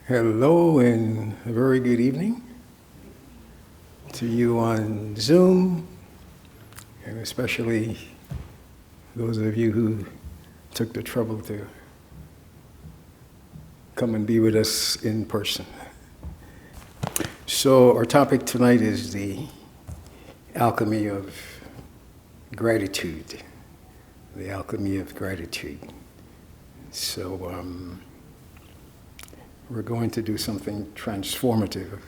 Hello and a very good evening to you on Zoom, and especially those of you who took the trouble to come and be with us in person. So our topic tonight is the Alchemy of Gratitude. The Alchemy of Gratitude. So we're going to do something transformative.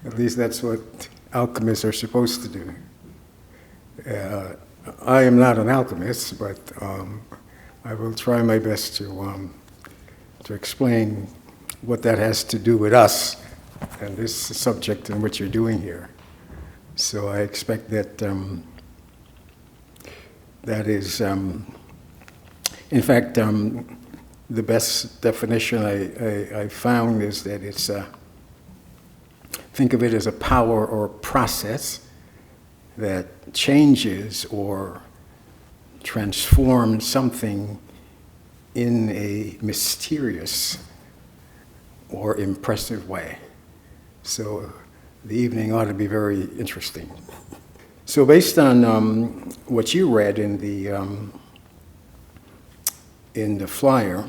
At least that's what alchemists are supposed to do. I am not an alchemist, but I will try my best to explain what that has to do with us and this subject and what you're doing here. So I expect that that is, in fact, the best definition I found is that it's think of it as a power or process that changes or transforms something in a mysterious or impressive way. So the evening ought to be very interesting. So based on what you read in the flyer,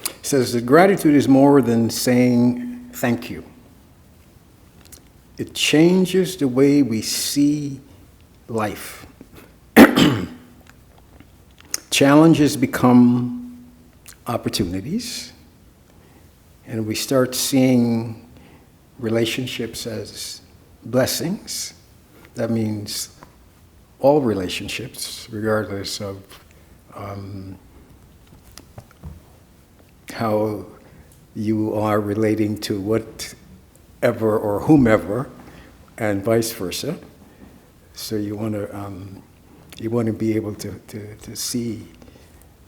it says that gratitude is more than saying thank you. It changes the way we see life. Challenges become opportunities, and we start seeing relationships as blessings. That means all relationships, regardless of how you are relating to whatever or whomever, and vice versa. So you want to be able to see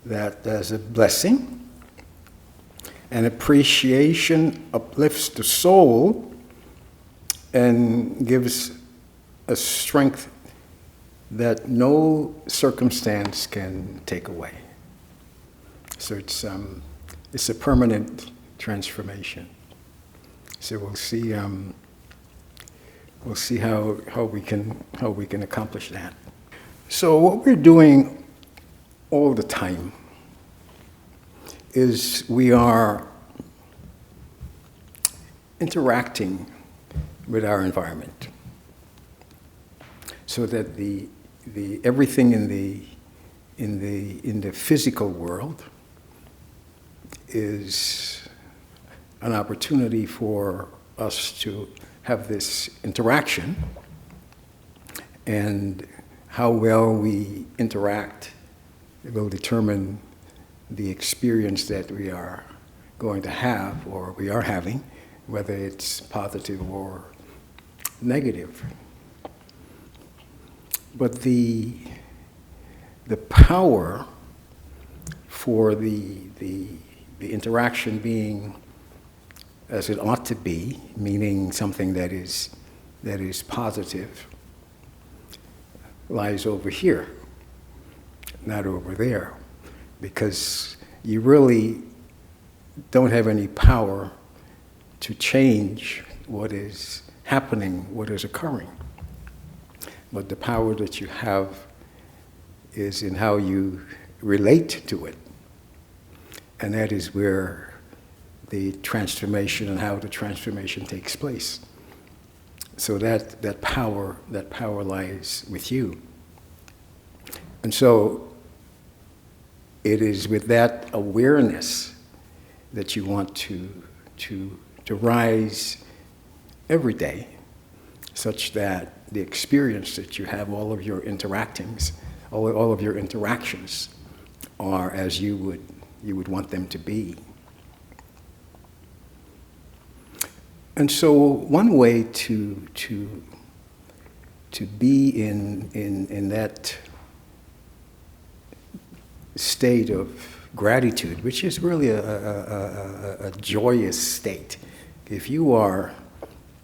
that as a blessing. And appreciation uplifts the soul and gives a strength that no circumstance can take away. So it's a permanent transformation. So we'll see how we can accomplish that. So what we're doing all the time is we are interacting with our environment, so that the everything in the physical world is an opportunity for us to have this interaction, and how well we interact will determine the experience that we are going to have or we are having, whether it's positive or negative. But the power for the interaction being as it ought to be, meaning something that is positive, lies over here, not over there, because you really don't have any power to change what is happening, what is occurring. But the power that you have is in how you relate to it. And that is where the transformation and how the transformation takes place. So that power lies with you. And so it is with that awareness that you want to rise every day, such that the experience that you have, all of your interactions are as you would want them to be. And so one way to be in that state of gratitude, which is really a joyous state. If you are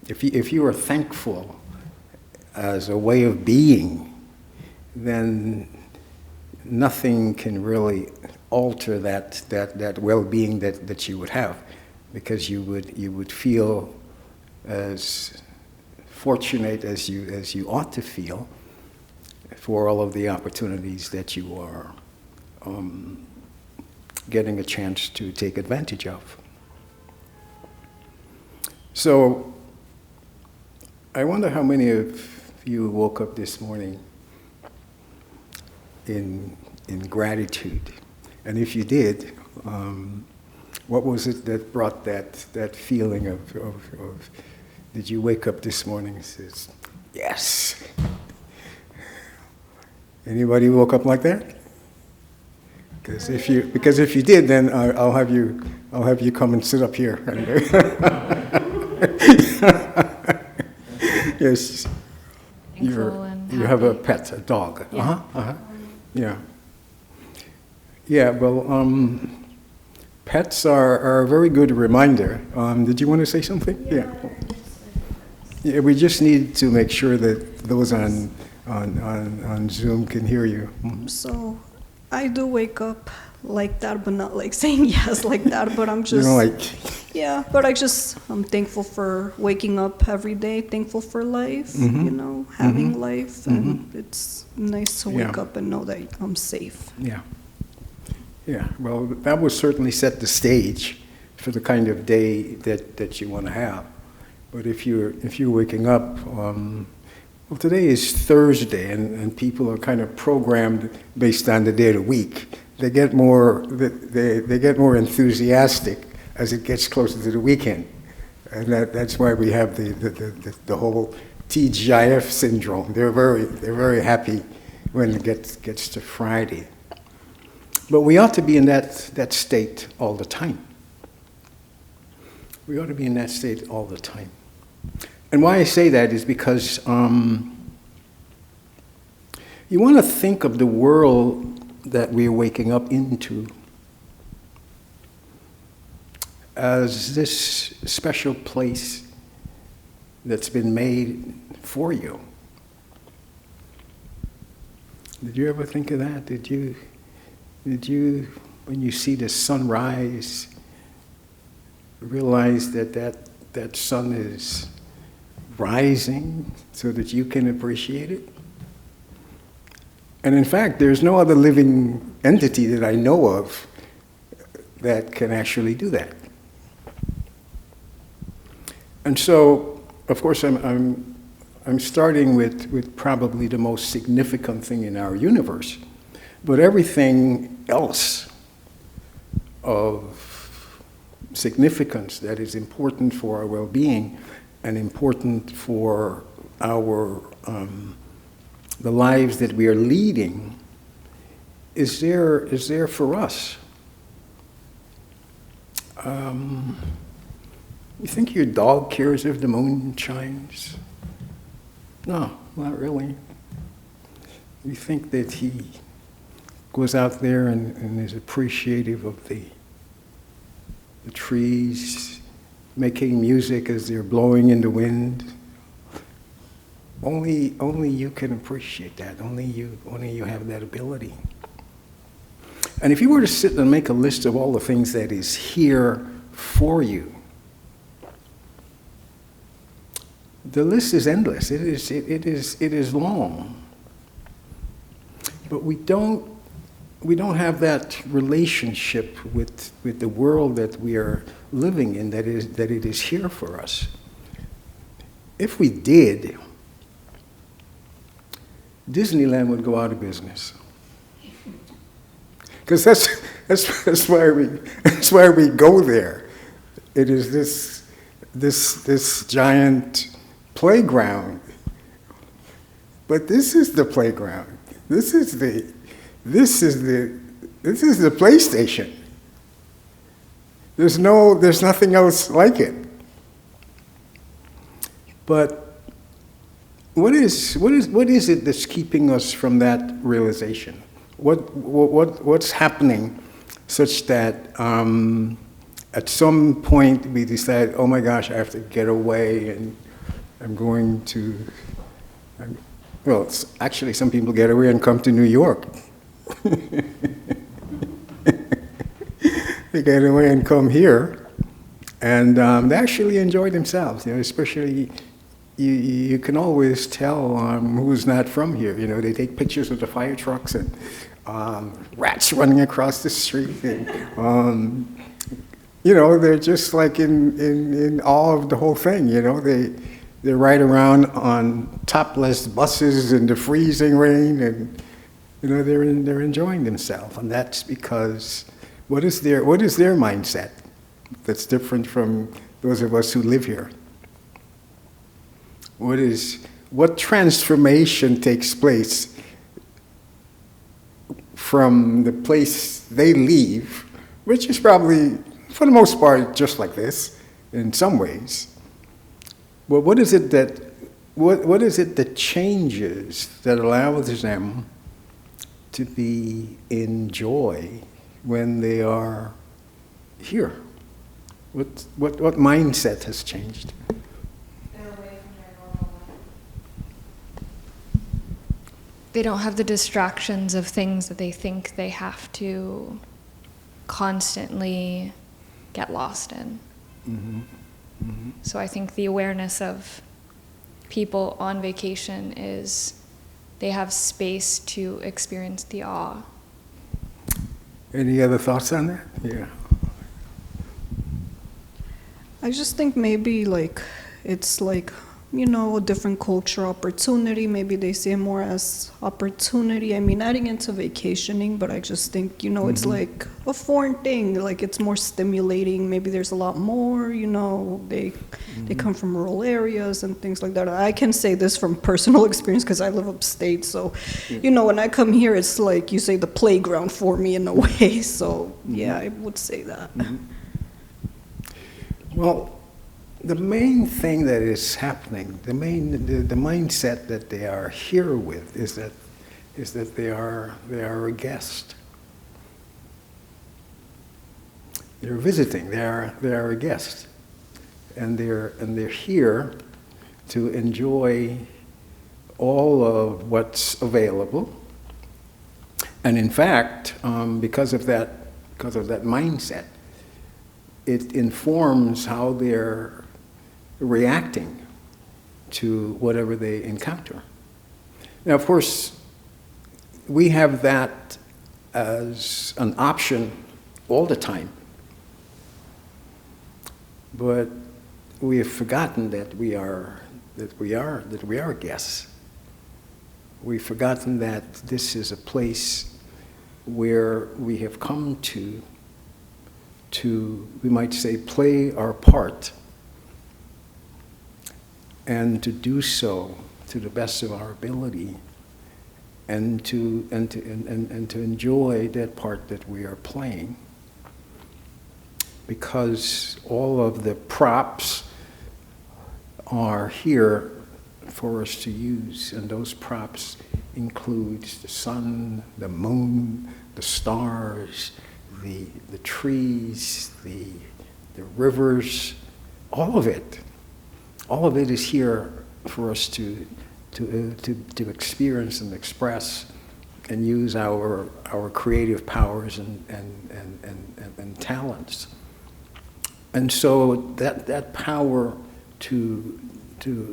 thankful as a way of being, then nothing can really alter that well-being that you would have, because you would feel as fortunate as you ought to feel for all of the opportunities that you are getting a chance to take advantage of. So, I wonder how many of you woke up this morning in gratitude, and if you did, what was it that brought that feeling of did you wake up this morning and says, yes? Anybody woke up like that? Because if you did, then I'll have you come and sit up here. Yes, you have a pet, a dog. Yeah. Yeah. Yeah. Well, pets are a very good reminder. Did you want to say something? Yeah. Yeah. We just need to make sure that those on Zoom can hear you. So, I do wake up like that, but not like saying yes like that, but I'm just... You know, like... Yeah, but I'm thankful for waking up every day, thankful for life, having life, and it's nice to wake up and know that I'm safe. Yeah. Yeah, well, that would certainly set the stage for the kind of day that you want to have. But if you're waking up... well, today is Thursday, and people are kind of programmed based on the day of the week. They get more enthusiastic as it gets closer to the weekend, and that's why we have the whole TGIF syndrome. They're very happy when it gets to Friday. But we ought to be in that state all the time. We ought to be in that state all the time. And why I say that is because you want to think of the world that we're waking up into as this special place that's been made for you. Did you ever think of that? Did you, when you see the sunrise, realize that sun is rising so that you can appreciate it? And in fact, there's no other living entity that I know of that can actually do that. And so, of course, I'm starting with probably the most significant thing in our universe, but everything else of significance that is important for our well-being and important for our the lives that we are leading is there for us. You think your dog cares if the moon shines? No, not really. You think that he goes out there and is appreciative of the trees making music as they're blowing in the wind? Only you can appreciate that. Only you have that ability. And if you were to sit and make a list of all the things that is here for you, the list is endless. It is long. But we don't have that relationship with the world that we are living in, that it is here for us. If we did, Disneyland would go out of business. Because that's why we go there. It is this giant playground. But this is the playground. This is the PlayStation. There's nothing else like it. But what is it that's keeping us from that realization? What's happening such that at some point we decide, oh my gosh, I have to get away, and I'm going to. Well, actually, some people get away and come to New York. they get away and come here, and they actually enjoy themselves. Especially you can always tell who's not from here. They take pictures of the fire trucks and rats running across the street, and they're just like in awe of the whole thing. They ride around on topless buses in the freezing rain, and they're enjoying themselves, and that's because what is their mindset that's different from those of us who live here? What transformation takes place from the place they leave, which is probably, for the most part, just like this in some ways. But what is it that changes, that allows them to be in joy when they are here? What mindset has changed? They're away from their normal life. They don't have the distractions of things that they think they have to constantly get lost in. Mm-hmm. Mm-hmm. So I think the awareness of people on vacation is they have space to experience the awe. Any other thoughts on that? Yeah. I just think maybe it's a different culture opportunity. Maybe they see it more as opportunity. I mean, adding into vacationing, but I just think, it's like a foreign thing. Like, it's more stimulating. Maybe there's a lot more, they come from rural areas and things like that. I can say this from personal experience because I live upstate. So, when I come here, it's like you say the playground for me in a way. So, yeah, I would say that. Mm-hmm. Well, the main thing that is happening, the mindset that they are here with is that they are a guest. They're visiting. They are a guest, and they're here to enjoy all of what's available. And in fact, because of that mindset, it informs how they're reacting to whatever they encounter. Now, of course, we have that as an option all the time, but we have forgotten that we are guests. We've forgotten that this is a place where we have come to, we might say, play our part, and to do so to the best of our ability, and to enjoy that part that we are playing, because all of the props are here for us to use, and those props include the sun, the moon, the stars, the trees, the rivers, all of it. All of it is here for us to experience and express and use our creative powers and talents. And so that power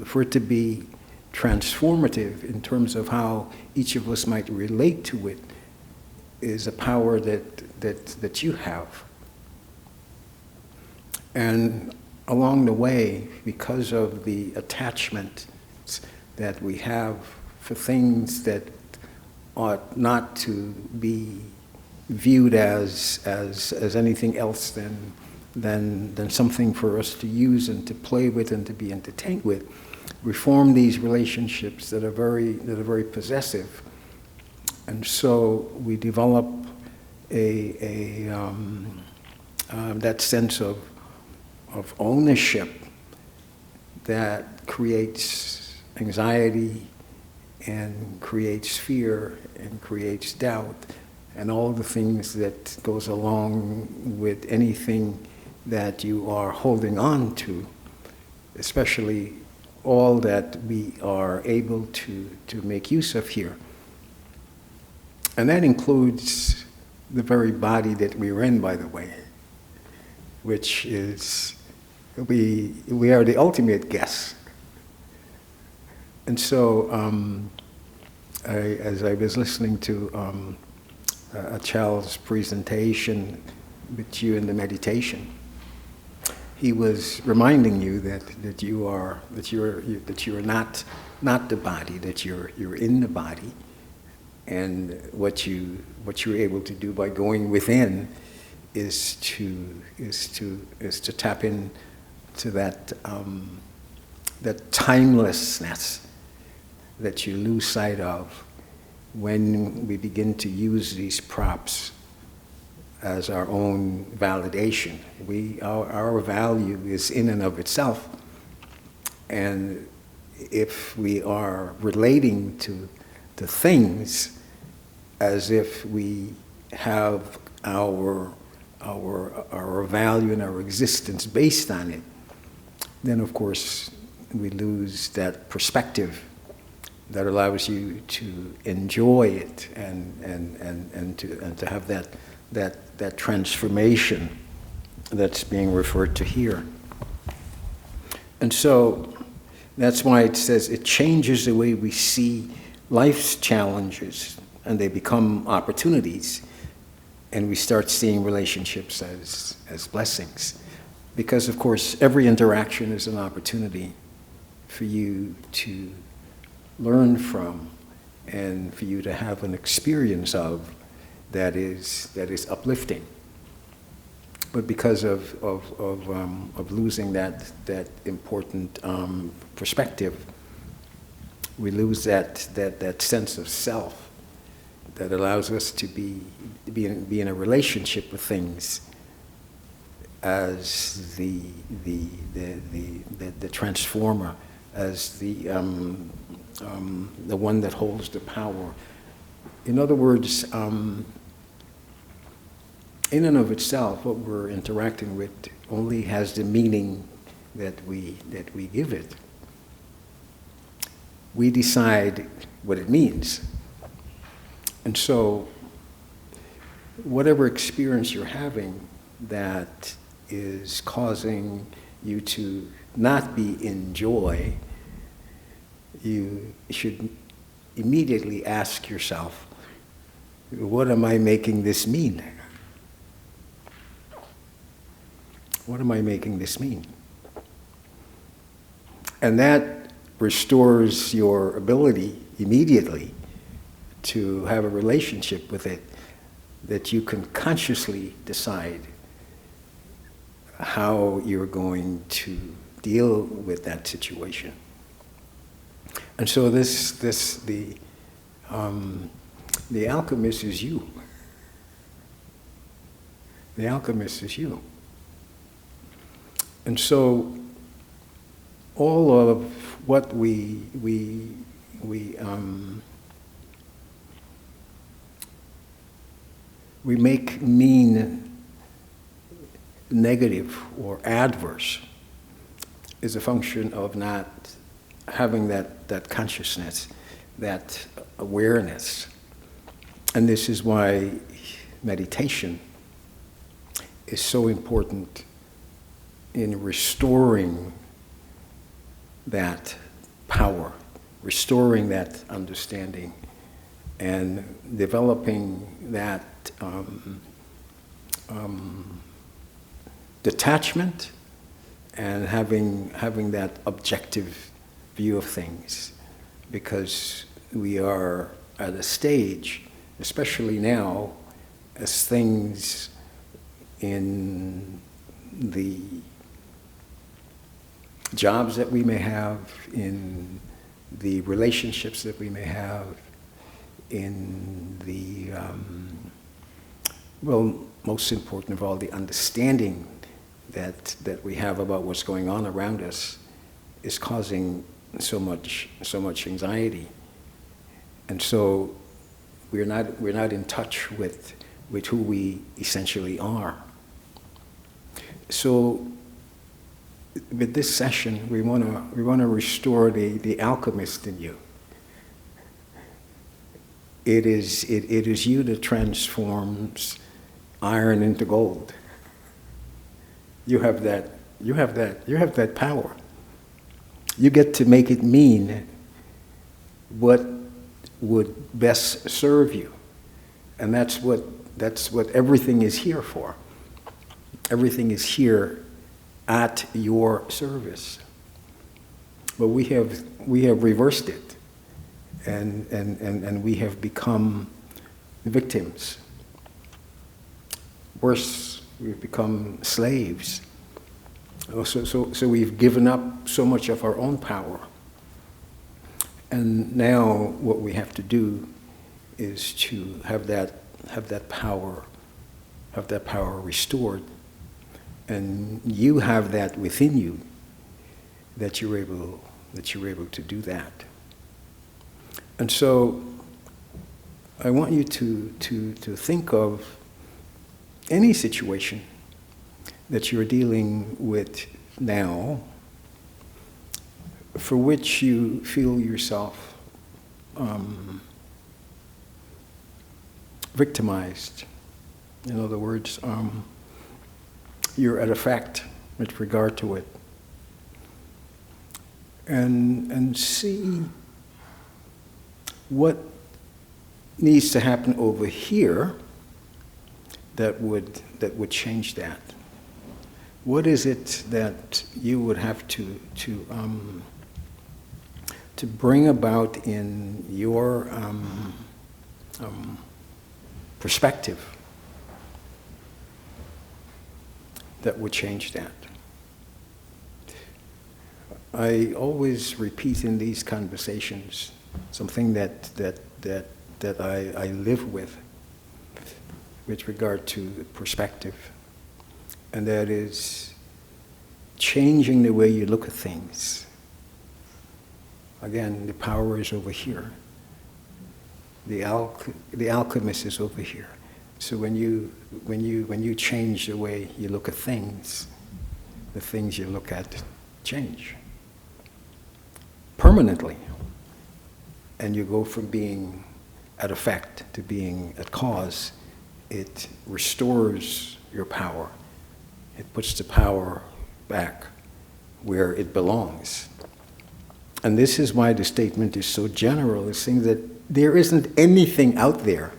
for it to be transformative in terms of how each of us might relate to it is a power that you have. And along the way, because of the attachment that we have for things that ought not to be viewed as anything else than something for us to use and to play with and to be entertained with, we form these relationships that are very possessive, and so we develop that sense of ownership that creates anxiety and creates fear and creates doubt and all the things that goes along with anything that you are holding on to, especially all that we are able to make use of here. And that includes the very body that we're in, by the way. which is, we are the ultimate guests. And so, as I was listening to a child's presentation with you in the meditation, he was reminding you that you are not the body, that you're in the body, and what you're able to do by going within is to tap into that timelessness that you lose sight of when we begin to use these props as our own validation. Our value is in and of itself, and if we are relating to things as if we have our value and our existence based on it, then of course we lose that perspective that allows you to enjoy it and to have that transformation that's being referred to here. And so that's why it says it changes the way we see life's challenges, and they become opportunities, and we start seeing relationships as blessings. Because of course every interaction is an opportunity for you to learn from and for you to have an experience of that is uplifting. But because of losing that important perspective, we lose that sense of self that allows us to be in a relationship with things as the transformer, as the one that holds the power. In other words, in and of itself, what we're interacting with only has the meaning that we give it. We decide what it means. And so, whatever experience you're having that is causing you to not be in joy, you should immediately ask yourself, what am I making this mean? What am I making this mean? And that restores your ability immediately to have a relationship with it, that you can consciously decide how you're going to deal with that situation. And so the alchemist is you. The alchemist is you. And so all of what we make mean negative or adverse is a function of not having that consciousness, that awareness. And this is why meditation is so important in restoring that power, restoring that understanding, and developing that detachment, and having that objective view of things. Because we are at a stage, especially now, as things in the jobs that we may have, in the relationships that we may have, in the, most important of all, the understanding that we have about what's going on around us is causing so much anxiety. And so we're not in touch with who we essentially are. So with this session, we want to restore the alchemist in you. It is you that transforms iron into gold. You have that power. You get to make it mean what would best serve you. And that's what everything is here for. Everything is here at your service. But we have reversed it, and we have become victims. Worse, we've become slaves. So we've given up so much of our own power. And now what we have to do is to have that power restored. And you have that within you, that you're able to do that. And so I want you to think of any situation that you're dealing with now, for which you feel yourself victimized. In other words, you're at effect with regard to it. And see what needs to happen over here that would change that. What is it that you would have to bring about in your perspective that would change that? I always repeat in these conversations something that I live with regard to perspective, and that is changing the way you look at things. Again, the power is over here. The alchemist is over here. So when you change the way you look at things, the things you look at change permanently, and you go from being at effect to being at cause. It restores your power. It puts the power back where it belongs. And this is why the statement is so general. It's saying that there isn't anything out there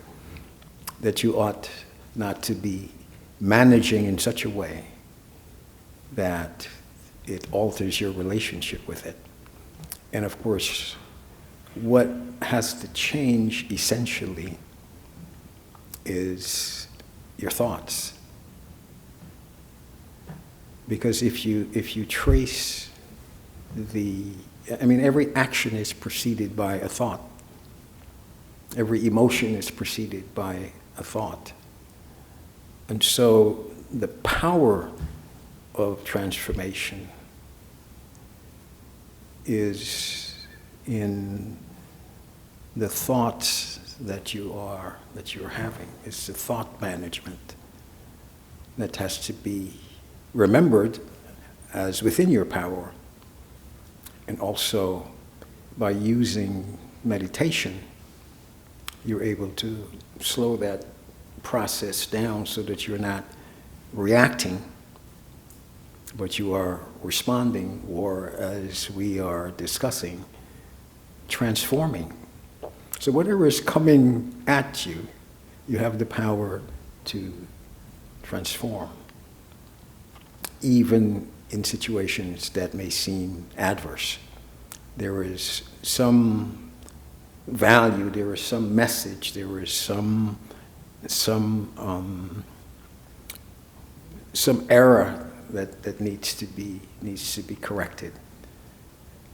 that you ought not to be managing in such a way that it alters your relationship with it. And of course, what has to change essentially is your thoughts. Because if you trace every action is preceded by a thought. Every emotion is preceded by a thought. And so the power of transformation is in the thoughts that you're having. It's the thought management that has to be remembered as within your power. And also, by using meditation, you're able to slow that process down so that you're not reacting, but you are responding, or as we are discussing, transforming. So whatever is coming at you, you have the power to transform, even in situations that may seem adverse. There is some value, there is some message, there is some error that needs to be corrected.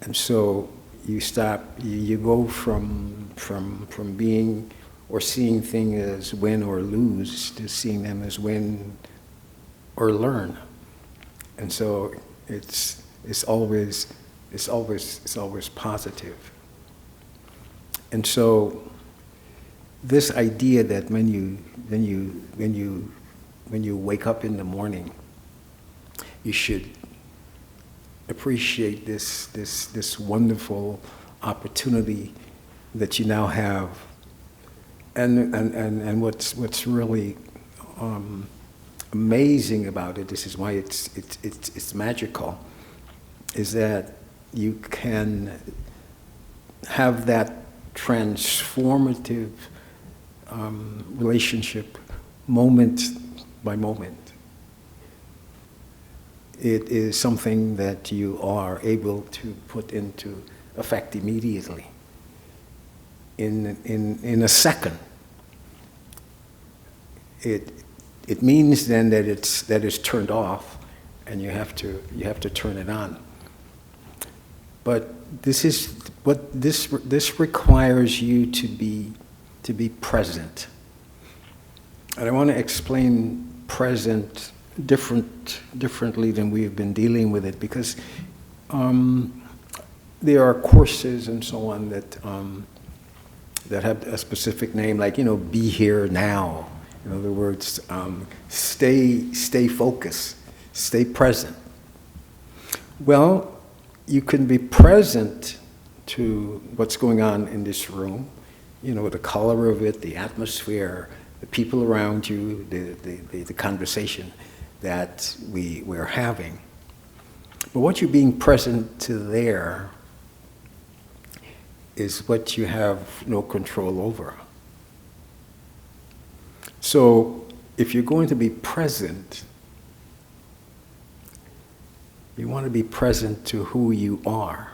And so you go from being or seeing things as win or lose to seeing them as win or learn. And so it's always positive. And so this idea that when you wake up in the morning, you should appreciate this wonderful opportunity that you now have. And what's really amazing about it, this is why it's magical, is that you can have that transformative relationship moment by moment. It is something that you are able to put into effect immediately, in a second. It means then that it's turned off, and you have to turn it on. But this requires you to be present. And I want to explain present differently than we've been dealing with it, because there are courses and so on that have a specific name, like, be here now. In other words, stay focused, stay present. Well, you can be present to what's going on in this room, the color of it, the atmosphere, the people around you, the conversation that we're having. But what you're being present to there is what you have no control over. So if you're going to be present, you want to be present to who you are.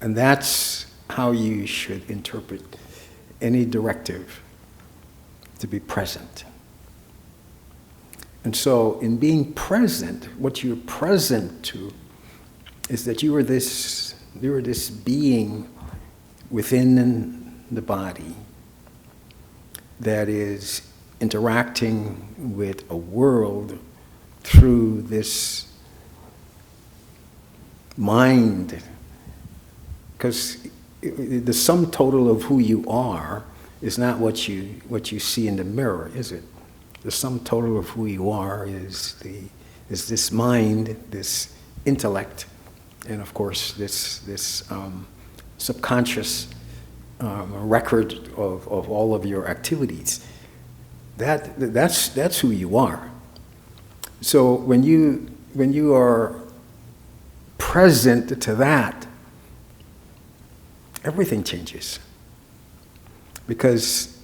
And that's how you should interpret any directive, to be present. And so in being present, what you're present to is that you are this being within the body that is interacting with a world through this mind. Because the sum total of who you are is not what you see in the mirror, is it? The sum total of who you are is this mind, this intellect, and of course this subconscious record of all of your activities. That's who you are. So when you are present to that, everything changes, because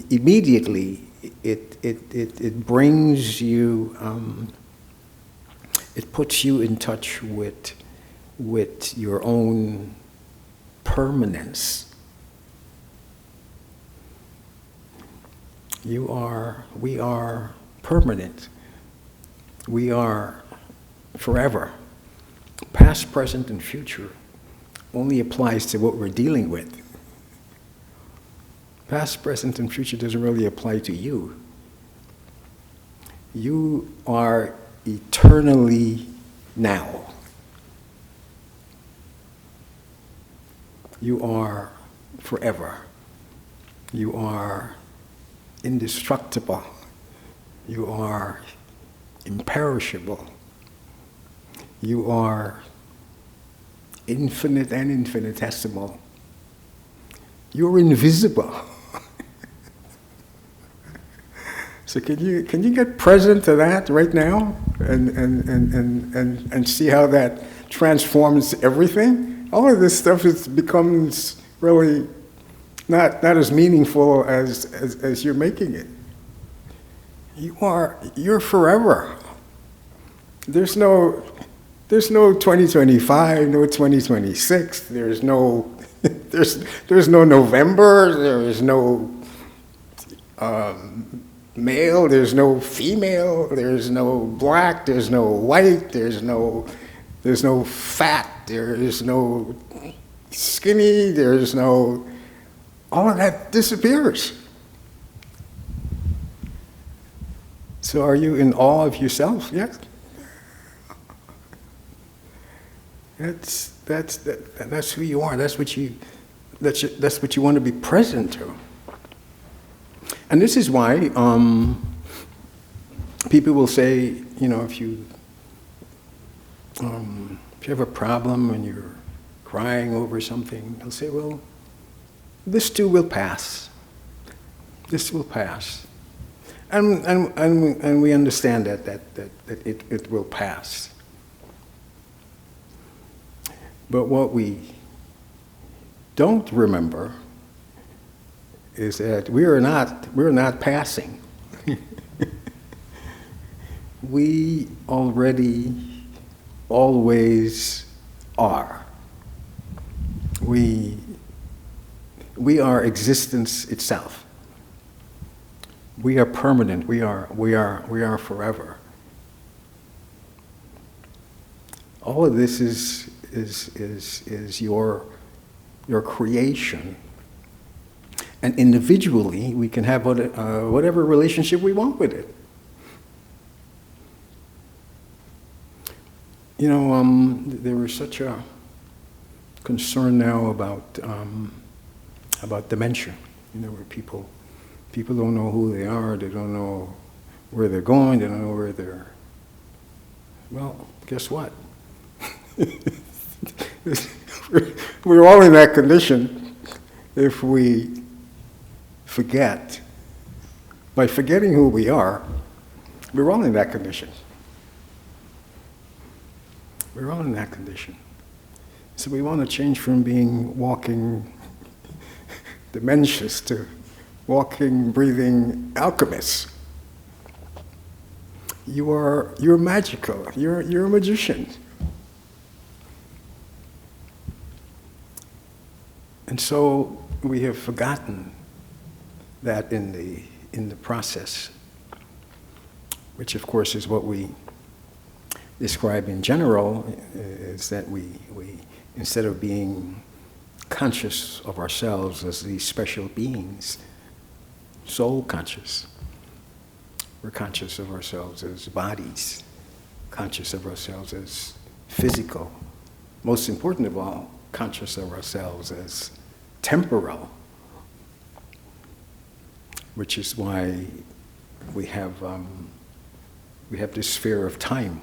immediately it brings you, it puts you in touch with your own permanence. We are permanent. We are forever. Past, present, and future only applies to what we're dealing with. Past, present, and future doesn't really apply to you. You are eternally now. You are forever. You are indestructible. You are imperishable. You are infinite and infinitesimal. You're invisible. So can you get present to that right now and see how that transforms everything? All of this stuff becomes really not as meaningful as you're making it. You're forever. There's no 2025, no 2026. There's no November. There is no male. There's no female. There's no black. There's no white. There's no fat. There is no skinny. There's no. All of that disappears. So are you in awe of yourself? Yes. That's who you are. That's what you want to be present to. And this is why people will say, if you have a problem and you're crying over something, they'll say, well, this too will pass. This will pass. And we understand that it will pass. But what we don't remember is that we're not passing. We already always are. We are existence itself. We are permanent. We are forever. All of this is your creation. And individually, we can have whatever relationship we want with it. You know, there was such a concern now about dementia. You know, where people don't know who they are, they don't know where they're going, they don't know where they're. Well, guess what? We're all in that condition if we forget. By forgetting who we are, we're all in that condition. We're all in that condition. So we want to change from being walking dementious to walking, breathing alchemists. You're magical. You're a magician. And so we have forgotten that in the process, which of course is what we describe in general, is that we instead of being conscious of ourselves as these special beings, soul conscious, we're conscious of ourselves as bodies, conscious of ourselves as physical, most important of all, conscious of ourselves as temporal, which is why we have this sphere of time.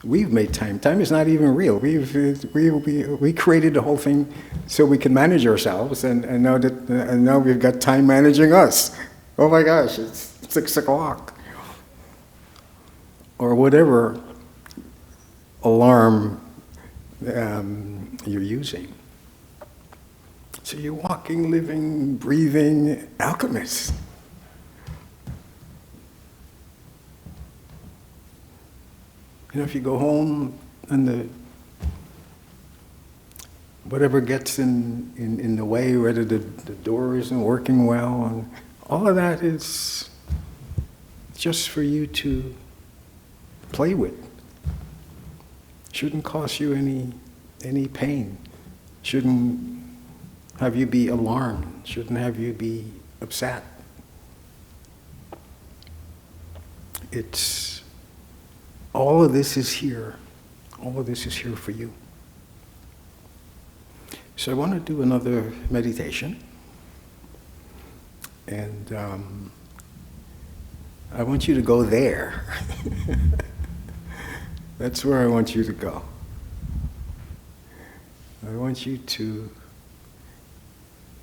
We've made time. Time is not even real. We created the whole thing so we can manage ourselves, and now we've got time managing us. Oh my gosh, it's 6 o'clock, or whatever alarm you're using. So you're walking, living, breathing alchemist. You know, if you go home and whatever gets in the way, whether the door isn't working well, and all of that is just for you to play with. Shouldn't cause you any pain. Shouldn't have you be alarmed. Shouldn't have you be upset. It's all of this is here. All of this is here for you. So I want to do another meditation. And I want you to go there. That's where I want you to go. I want you to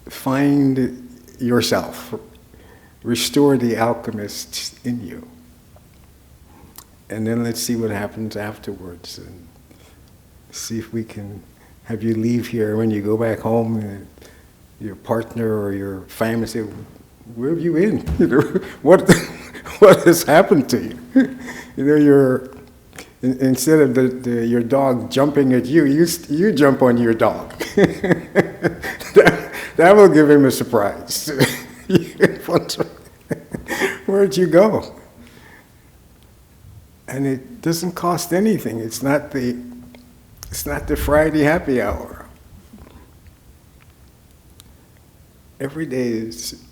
find yourself, restore the alchemist in you. And then let's see what happens afterwards, and see if we can have you leave here when you go back home, and your partner or your family say, "Where have you been? You know, what has happened to you?" You know, instead of your dog jumping at you, you jump on your dog. that will give him a surprise. Where'd you go? And it doesn't cost anything. It's not the Friday happy hour. Every day is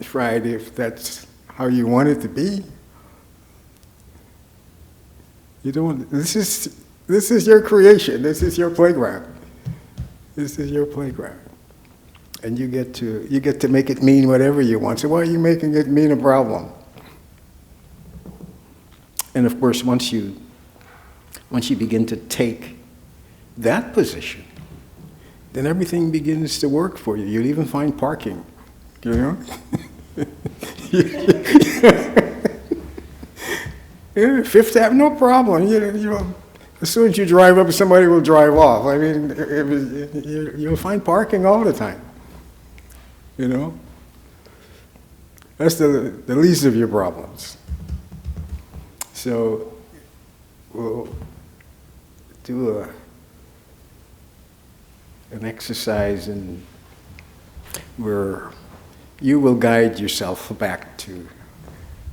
Friday if that's how you want it to be. You don't. This is your creation. This is your playground. This is your playground, and you get to make it mean whatever you want. So why are you making it mean a problem? And of course, once you begin to take that position, then everything begins to work for you. You'll even find parking, you know? Yeah, Fifth Avenue, no problem. As soon as you drive up, somebody will drive off. I mean, you'll find parking all the time. That's the least of your problems. So we'll do an exercise where you will guide yourself back to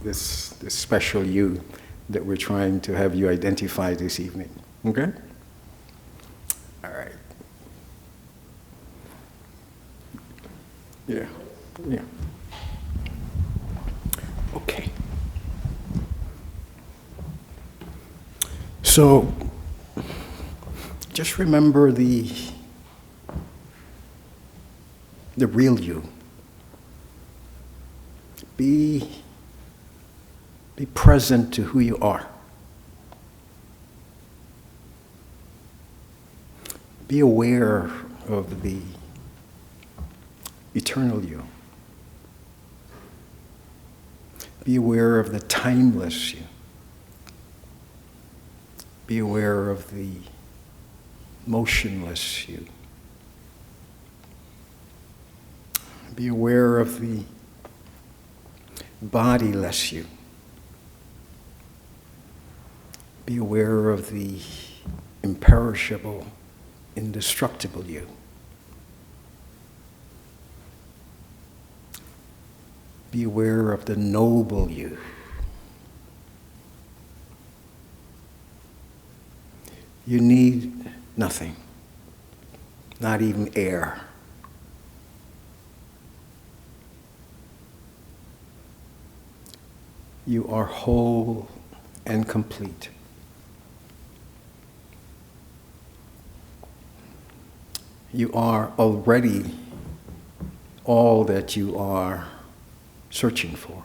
this special you that we're trying to have you identify this evening. Okay? All right. Yeah. Okay. So, just remember the real you. Be present to who you are. Be aware of the eternal you. Be aware of the timeless you. Be aware of the motionless you. Be aware of the bodiless you. Be aware of the imperishable, indestructible you. Be aware of the noble you. You need nothing, not even air. You are whole and complete. You are already all that you are searching for.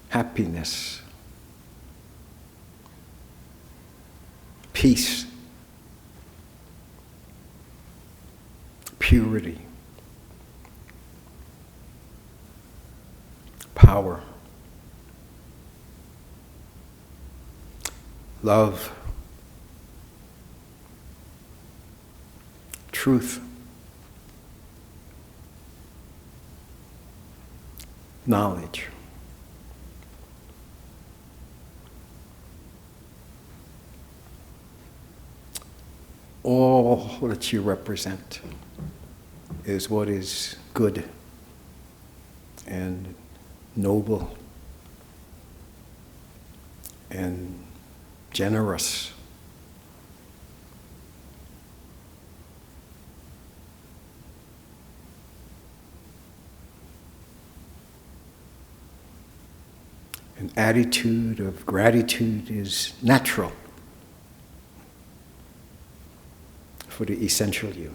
Happiness, peace, purity, power, love, truth, knowledge. All that you represent is what is good and noble and generous. An attitude of gratitude is natural for the essential you.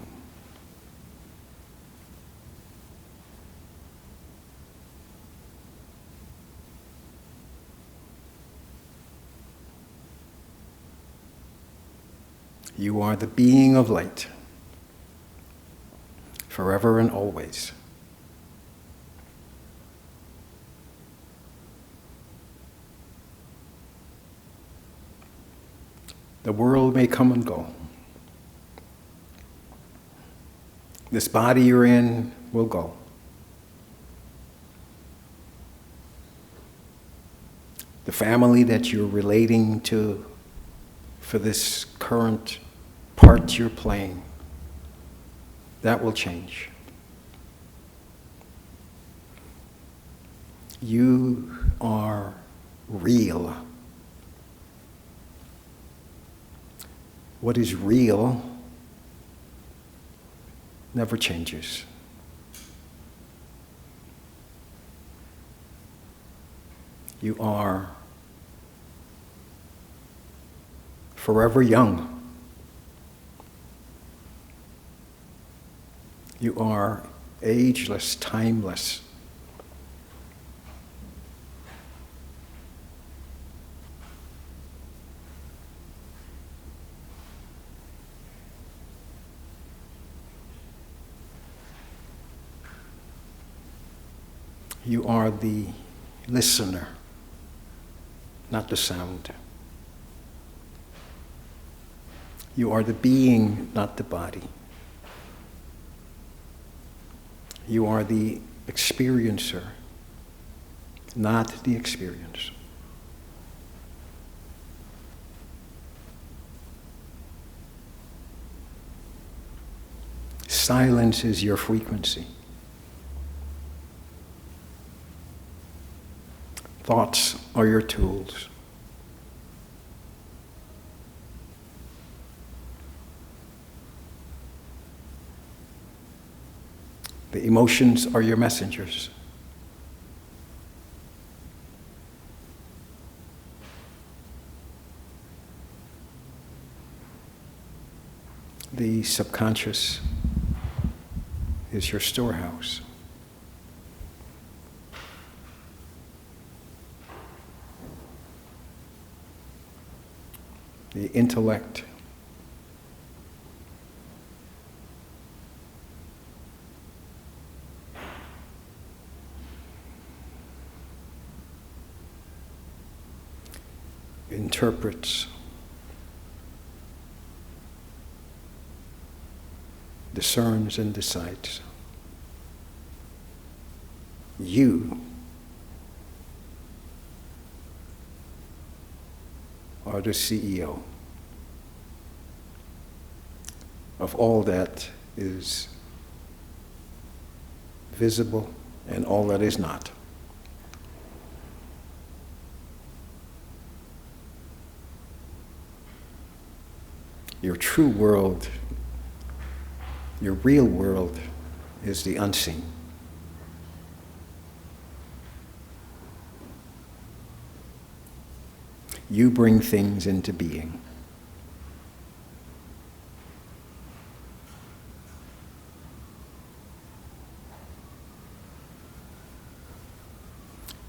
You are the being of light, forever and always. The world may come and go. This body you're in will go. The family that you're relating to for this current part you're playing, that will change. You are real. What is real never changes. You are forever young. You are ageless, timeless. You are the listener, not the sound. You are the being, not the body. You are the experiencer, not the experience. Silence is your frequency. Thoughts are your tools. The emotions are your messengers. The subconscious is your storehouse. The intellect interprets, discerns, and decides. You are the CEO of all that is visible and all that is not. Your true world, your real world, is the unseen. You bring things into being.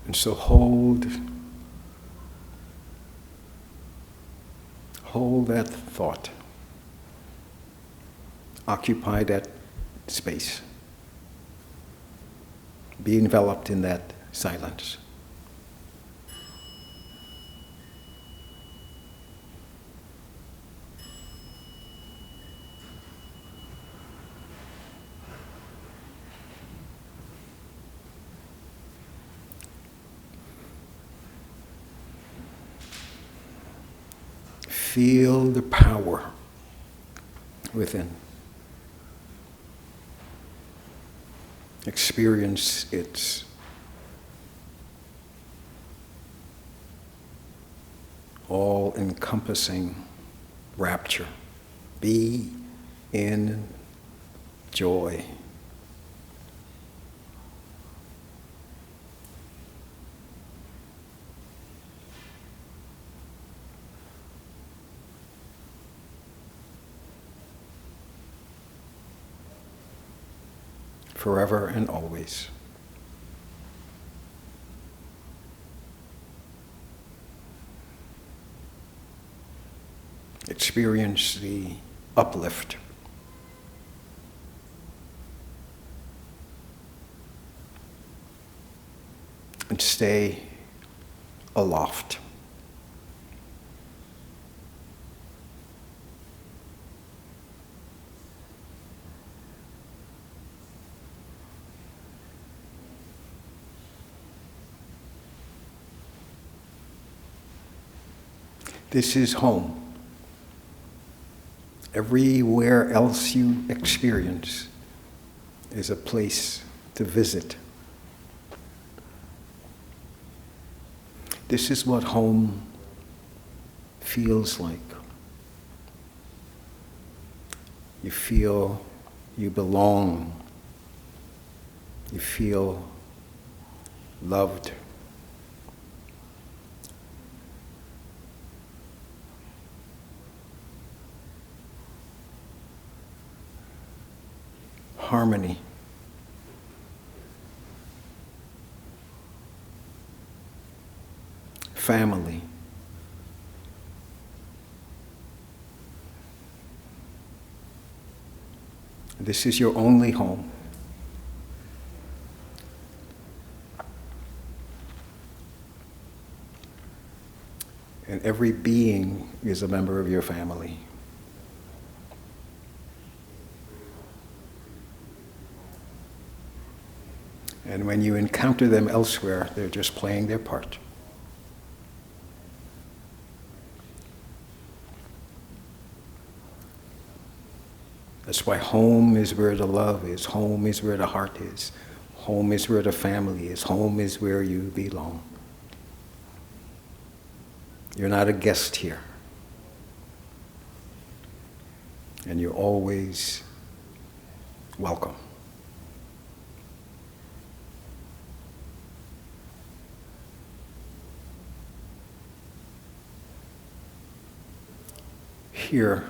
And so hold that thought. Occupy that space. Be enveloped in that silence. Feel the power within. Experience its all-encompassing rapture. Be in joy. Forever and always. Experience the uplift. And stay aloft. This is home. Everywhere else you experience is a place to visit. This is what home feels like. You feel you belong. You feel loved. Harmony. Family. This is your only home. And every being is a member of your family. And when you encounter them elsewhere, they're just playing their part. That's why home is where the love is. Home is where the heart is. Home is where the family is. Home is where you belong. You're not a guest here. And you're always welcome. Here,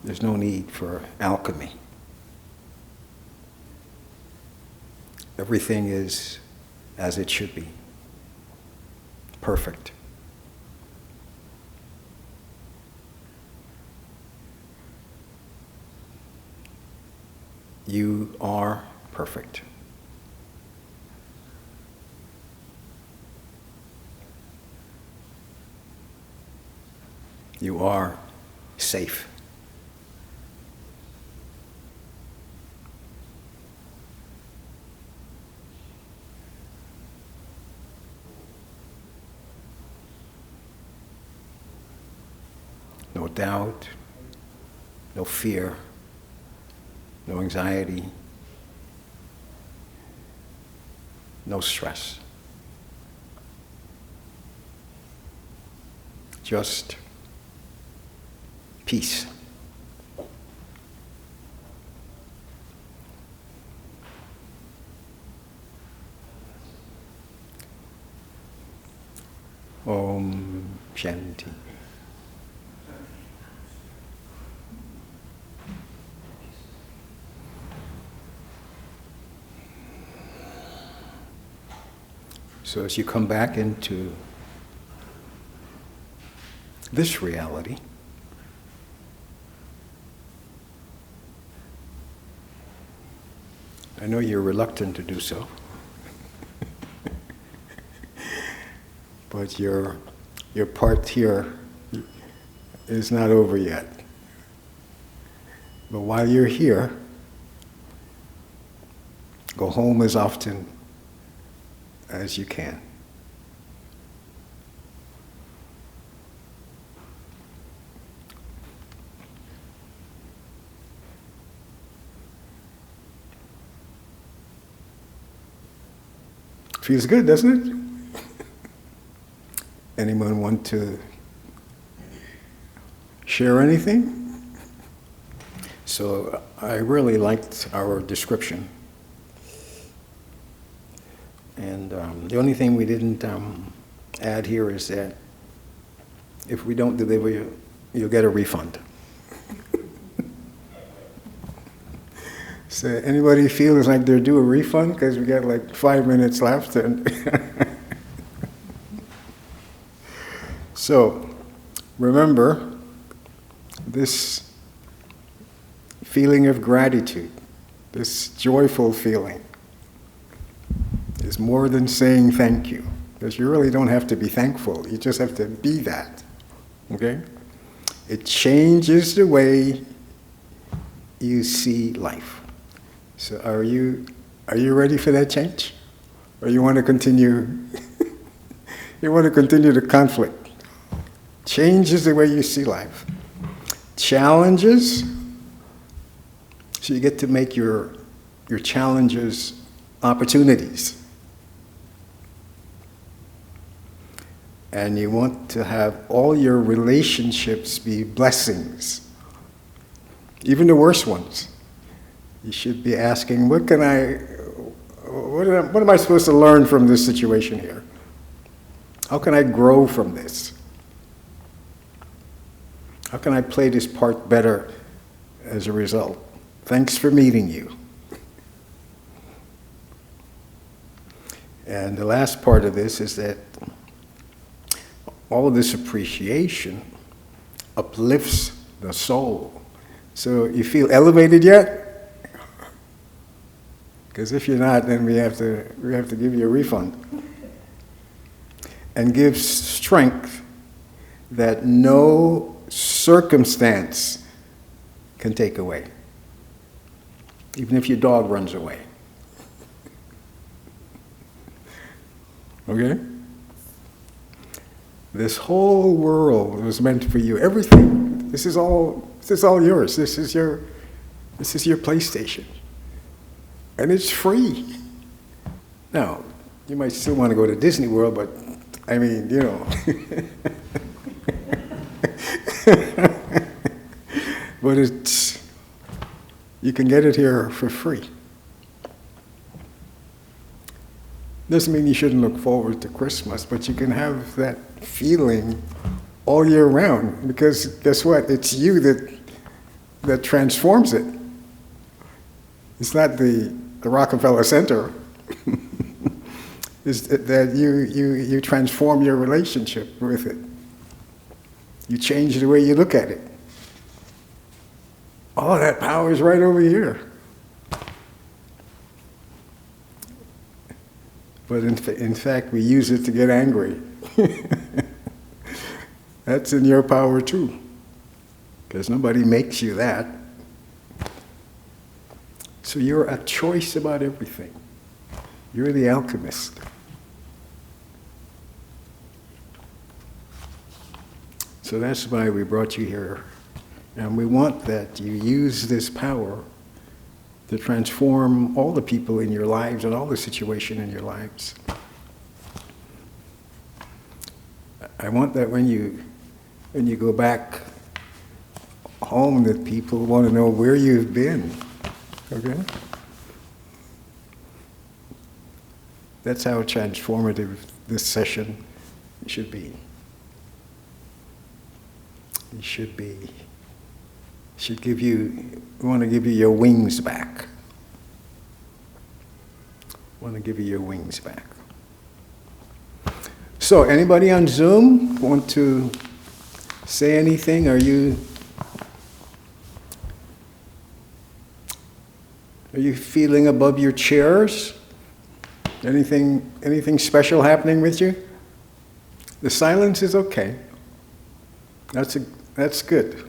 there's no need for alchemy. Everything is as it should be. Perfect. You are perfect. You are safe. No doubt, no fear, no anxiety, no stress. Just peace. Om Shanti. So as you come back into this reality, I know you're reluctant to do so, but your part here is not over yet. But while you're here, go home as often as you can. Feels good, doesn't it? Anyone want to share anything? So I really liked our description. And the only thing we didn't add here is that if we don't deliver, you'll get a refund. So anybody feels like they're due a refund? Because we got like 5 minutes left. And so remember, this feeling of gratitude, this joyful feeling, is more than saying thank you. Because you really don't have to be thankful. You just have to be that. Okay? It changes the way you see life. So are you ready for that change? Or you want to continue you want to continue the conflict? Changes the way you see life. Challenges, so you get to make your challenges opportunities. And you want to have all your relationships be blessings, even the worst ones. You should be asking, what am I supposed to learn from this situation here? How can I grow from this? How can I play this part better as a result? Thanks for meeting you. And the last part of this is that all of this appreciation uplifts the soul. So you feel elevated yet? Because if you're not, then we have to give you a refund. And gives strength that no circumstance can take away. Even if your dog runs away. Okay? This whole world was meant for you. Everything. This is all yours. This is your PlayStation. And it's free. Now, you might still want to go to Disney World, but I mean, you know. But you can get it here for free. Doesn't mean you shouldn't look forward to Christmas, but you can have that feeling all year round, because guess what? It's you that transforms it. It's not the Rockefeller Center. Is that you transform your relationship with it. You change the way you look at it. All that power is right over here. But in fact, we use it to get angry. That's in your power too, because nobody makes you that. So you're a choice about everything. You're the alchemist. So that's why we brought you here. And we want that you use this power to transform all the people in your lives and all the situation in your lives. I want that when you go back home, that people want to know where you've been. Okay? That's how transformative this session should be. It should give you, we want to give you your wings back. Want to give you your wings back. So, anybody on Zoom want to say anything? Are you feeling above your chairs? Anything special happening with you? The silence is okay. That's good.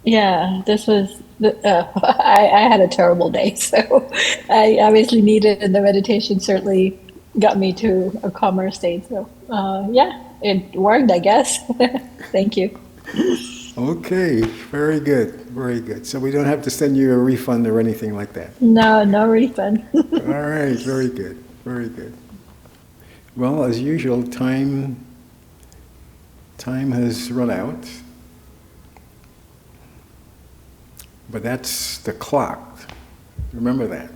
Yeah, this was, I had a terrible day, so I obviously needed, and the meditation certainly got me to a calmer state. So yeah, it worked, I guess. Thank you. Okay, very good, very good. So we don't have to send you a refund or anything like that? No refund. All right, very good, very good. Well, as usual, time has run out. But that's the clock. Remember that.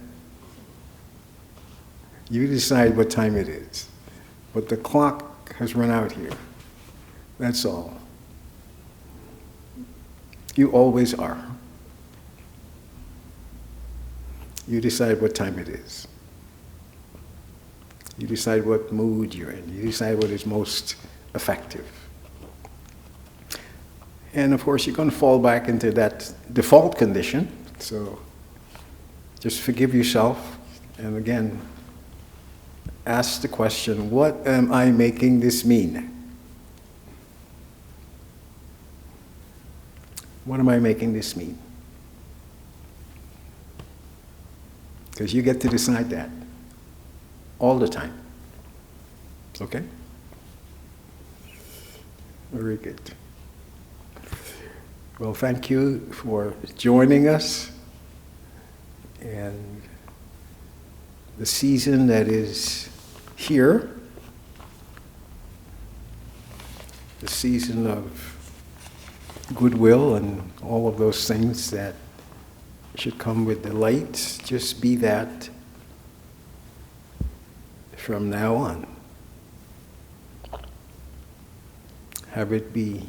You decide what time it is. But the clock has run out here. That's all. You always are. You decide what time it is. You decide what mood you're in. You decide what is most effective. And of course, you're going to fall back into that default condition. So just forgive yourself. And again, ask the question, what am I making this mean? What am I making this mean? Because you get to decide that all the time. Okay? Very good. Well, thank you for joining us. And the season that is here, the season of goodwill and all of those things that should come with delight, just be that from now on. Have it be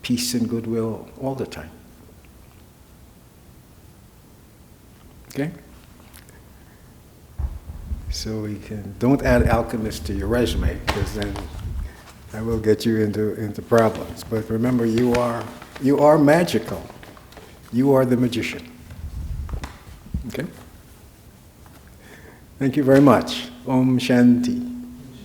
peace and goodwill all the time. Okay? So don't add alchemist to your resume, because then I will get you into problems. But remember, you are magical. You are the magician. Okay? Thank you very much. Om Shanti.